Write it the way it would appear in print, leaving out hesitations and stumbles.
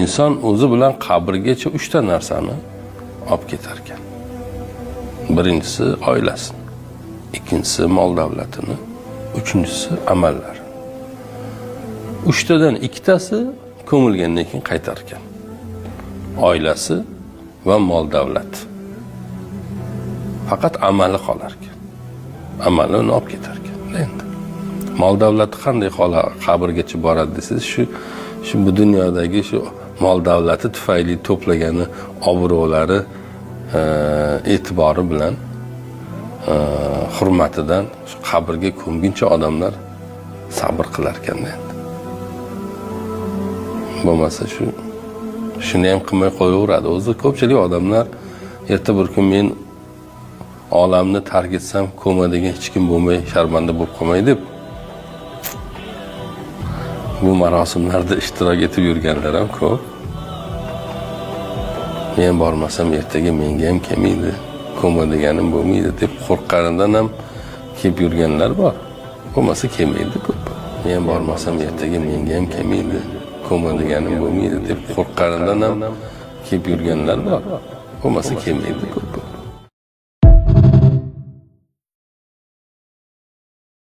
İnson o'zi bilan qabrgacha 3 ta narsani olib ketar ekan. Birinchisi oilasini, ikkinchisi mol davlatini, uchinchisi amallari. 3 tadan 2 tasi ko'milgandan keyin qaytar ekan. Oilasi va mol davlat. Faqat amali qolar ekan. Amali uni olib ketar ekan. Endi mol davlati qanday qabrgacha boradi desangiz, shu bu dunyodagi shu mol davlati tufayli to'plagani obro'lari, e'tibori bilan, hurmatidan shu qabrga ko'mguncha odamlar sabr qilar ekanda endi. Bo'lmasa shuni ham qilmay qo'yaveradi. O'zi ko'pchilik odamlar erta bir kun men olamni tark etsam ko'madigan hech kim bo'lmay, sharmanda bo'lib qolmay deb bu marosimlarda ishtirok etib yurganlar ham ko'p. Men bormasam ertaga menga ham kelmaydi, ko'madiganim bo'lmaydi deb qo'rqqanidan ham kelib yurganlar bor. Bo'lmasa kelmaydi ko'p. Men bormasam ertaga menga ham kelmaydi, ko'madiganim bo'lmaydi deb qo'rqqanidan ham kelib yurganlar bor. Bo'lmasa kelmaydi ko'p.